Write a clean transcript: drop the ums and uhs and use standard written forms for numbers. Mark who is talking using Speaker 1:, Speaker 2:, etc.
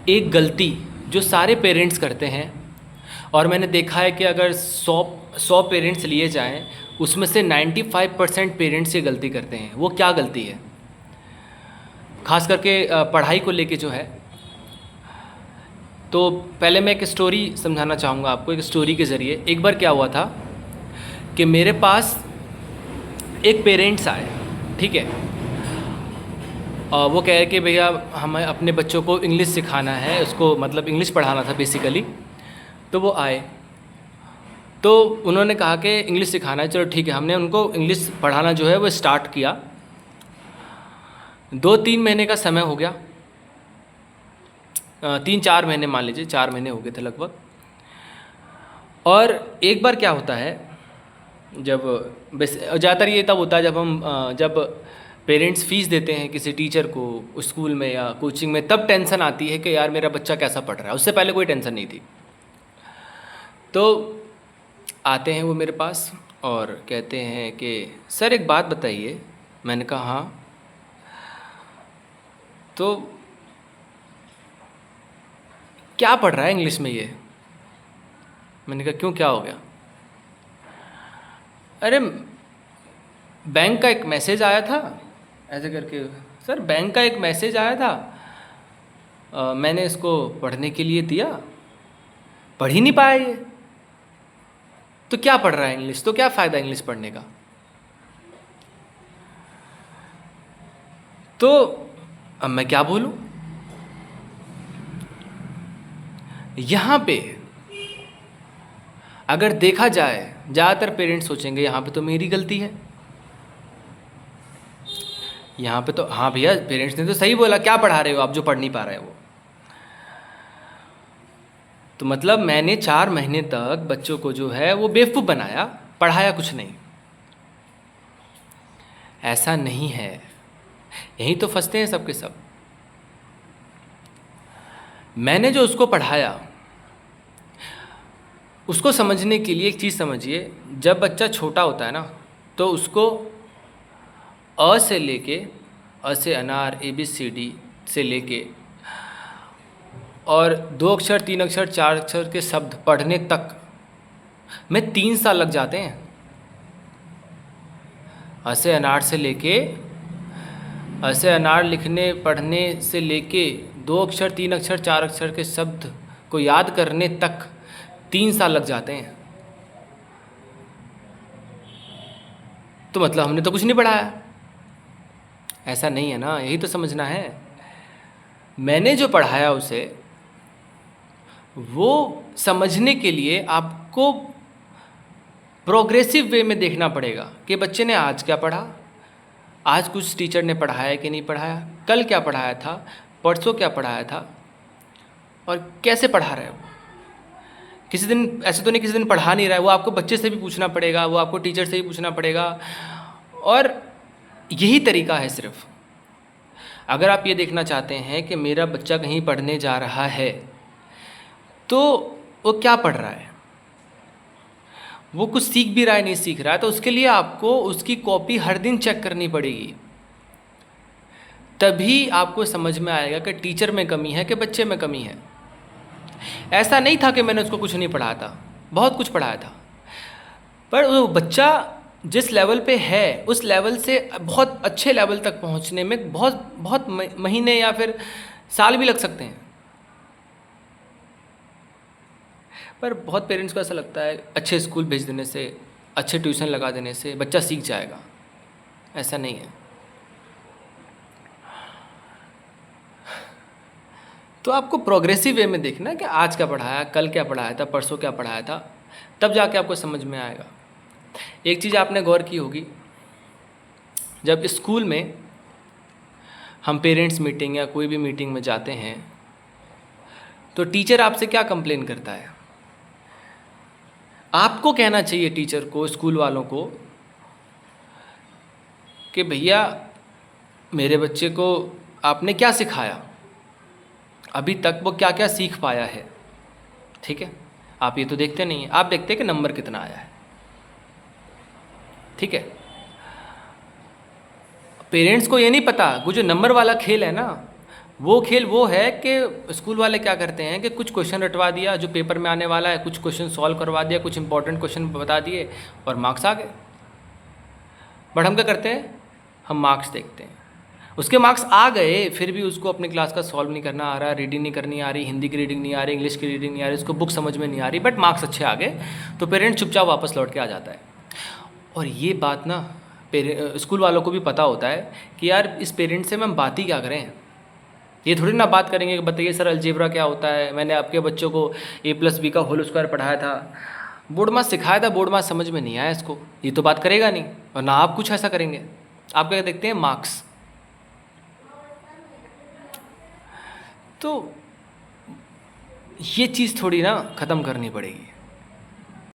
Speaker 1: एक गलती जो सारे पेरेंट्स करते हैं, और मैंने देखा है कि अगर 100 पेरेंट्स लिए जाएं, उसमें से 95% पेरेंट्स ये गलती करते हैं। वो क्या गलती है? खास करके पढ़ाई को लेके जो है। तो पहले मैं एक स्टोरी समझाना चाहूँगा आपको। एक स्टोरी के ज़रिए, एक बार क्या हुआ था कि मेरे पास एक पेरेंट्स आए, ठीक है। वो कह रहे कि भैया हमें अपने बच्चों को इंग्लिश सिखाना है, उसको मतलब इंग्लिश पढ़ाना था बेसिकली। तो वो आए, तो उन्होंने कहा कि इंग्लिश सिखाना है, चलो ठीक है। हमने उनको इंग्लिश पढ़ाना जो है वो स्टार्ट किया। 2-3 महीने का समय हो गया, 3-4 महीने मान लीजिए, 4 महीने हो गए थे लगभग। और एक बार क्या होता है, जब ज़्यादातर ये तब होता है जब पेरेंट्स फ़ीस देते हैं किसी टीचर को स्कूल में या कोचिंग में, तब टेंशन आती है कि यार मेरा बच्चा कैसा पढ़ रहा है। उससे पहले कोई टेंशन नहीं थी। तो आते हैं वो मेरे पास और कहते हैं कि सर एक बात बताइए। मैंने कहा हाँ। तो क्या पढ़ रहा है इंग्लिश में ये? मैंने कहा क्यों, क्या हो गया? अरे बैंक का एक मैसेज आया था, ऐसे करके। सर बैंक का एक मैसेज आया था, मैंने इसको पढ़ने के लिए दिया, पढ़ ही नहीं पाया ये। तो क्या पढ़ रहा है इंग्लिश? तो क्या फ़ायदा इंग्लिश पढ़ने का? तो अब मैं क्या बोलूं? यहाँ पे अगर देखा जाए, ज़्यादातर पेरेंट्स सोचेंगे यहाँ पे तो मेरी गलती है। यहाँ पे तो हाँ भैया, पेरेंट्स ने तो सही बोला, क्या पढ़ा रहे हो आप जो पढ़ नहीं पा रहे हो? तो मतलब मैंने 4 महीने तक बच्चों को जो है वो बेवकूफ़ बनाया, पढ़ाया कुछ नहीं। ऐसा नहीं है। यहीं तो फंसते हैं सब के सब। मैंने जो उसको पढ़ाया, उसको समझने के लिए एक चीज़ समझिए। जब बच्चा छोटा होता है ना, तो उसको अ से लेके, अ से अनार, ABCD से लेके और 2 अक्षर, 3 अक्षर, 4 अक्षर के शब्द पढ़ने तक में 3 साल लग जाते हैं। अ से अनार से लेके, अ से अनार लिखने पढ़ने से लेके 2 अक्षर, 3 अक्षर, 4 अक्षर के शब्द को याद करने तक 3 साल लग जाते हैं। तो मतलब हमने तो कुछ नहीं पढ़ाया। ऐसा नहीं है ना, यही तो समझना है। मैंने जो पढ़ाया उसे, वो समझने के लिए आपको प्रोग्रेसिव वे में देखना पड़ेगा कि बच्चे ने आज क्या पढ़ा, आज कुछ टीचर ने पढ़ाया कि नहीं पढ़ाया, कल क्या पढ़ाया था, परसों क्या पढ़ाया था, और कैसे पढ़ा रहे हो। किसी दिन ऐसे तो नहीं किसी दिन पढ़ा नहीं रहा है, वो आपको बच्चे से भी पूछना पड़ेगा, वो आपको टीचर से भी पूछना पड़ेगा। और यही तरीका है सिर्फ। अगर आप ये देखना चाहते हैं कि मेरा बच्चा कहीं पढ़ने जा रहा है तो वो क्या पढ़ रहा है, वो कुछ सीख भी रहा है नहीं सीख रहा है, तो उसके लिए आपको उसकी कॉपी हर दिन चेक करनी पड़ेगी। तभी आपको समझ में आएगा कि टीचर में कमी है कि बच्चे में कमी है। ऐसा नहीं था कि मैंने उसको कुछ नहीं पढ़ाया था, बहुत कुछ पढ़ाया था। पर वो बच्चा जिस लेवल पे है, उस लेवल से बहुत अच्छे लेवल तक पहुंचने में बहुत बहुत महीने या फिर साल भी लग सकते हैं। पर बहुत पेरेंट्स को ऐसा लगता है अच्छे स्कूल भेज देने से, अच्छे ट्यूशन लगा देने से बच्चा सीख जाएगा। ऐसा नहीं है। तो आपको प्रोग्रेसिव वे में देखना है कि आज क्या पढ़ाया, कल क्या पढ़ाया था, परसों क्या पढ़ाया था, तब जाके आपको समझ में आएगा। एक चीज़ आपने गौर की होगी, जब स्कूल में हम पेरेंट्स मीटिंग या कोई भी मीटिंग में जाते हैं तो टीचर आपसे क्या कंप्लेन करता है। आपको कहना चाहिए टीचर को, स्कूल वालों को, कि भैया मेरे बच्चे को आपने क्या सिखाया, अभी तक वो क्या क्या सीख पाया है। ठीक है, आप ये तो देखते नहीं हैं, आप देखते हैं कि नंबर कितना आया है। ठीक है, पेरेंट्स को ये नहीं पता वो जो नंबर वाला खेल है ना, वो खेल वो है कि स्कूल वाले क्या करते हैं कि कुछ क्वेश्चन रटवा दिया जो पेपर में आने वाला है, कुछ क्वेश्चन सॉल्व करवा दिया, कुछ इंपॉर्टेंट क्वेश्चन बता दिए और मार्क्स आ गए। बट हम क्या करते हैं, हम मार्क्स देखते हैं। उसके मार्क्स आ गए फिर भी उसको अपनी क्लास का सॉल्व नहीं करना आ रहा, रीडिंग नहीं करनी आ रही, हिंदी की रीडिंग नहीं आ रही, इंग्लिश की रीडिंग नहीं आ रही, उसको बुक समझ में नहीं आ रही, बट मार्क्स अच्छे आ गए, तो पेरेंट्स चुपचाप वापस लौट के आ जाता है। और ये बात ना स्कूल वालों को भी पता होता है कि यार इस पेरेंट्स से हम बात ही क्या करें। ये थोड़ी ना बात करेंगे कि बताइए सर अलजेब्रा क्या होता है, मैंने आपके बच्चों को a+b का होल स्क्वायर पढ़ाया था, बोर्ड मास सिखाया था, बोर्ड मास समझ में नहीं आया इसको, ये तो बात करेगा नहीं। और ना आप कुछ ऐसा करेंगे, आप क्या देखते हैं, मार्क्स। तो ये चीज़ थोड़ी ना ख़त्म करनी पड़ेगी।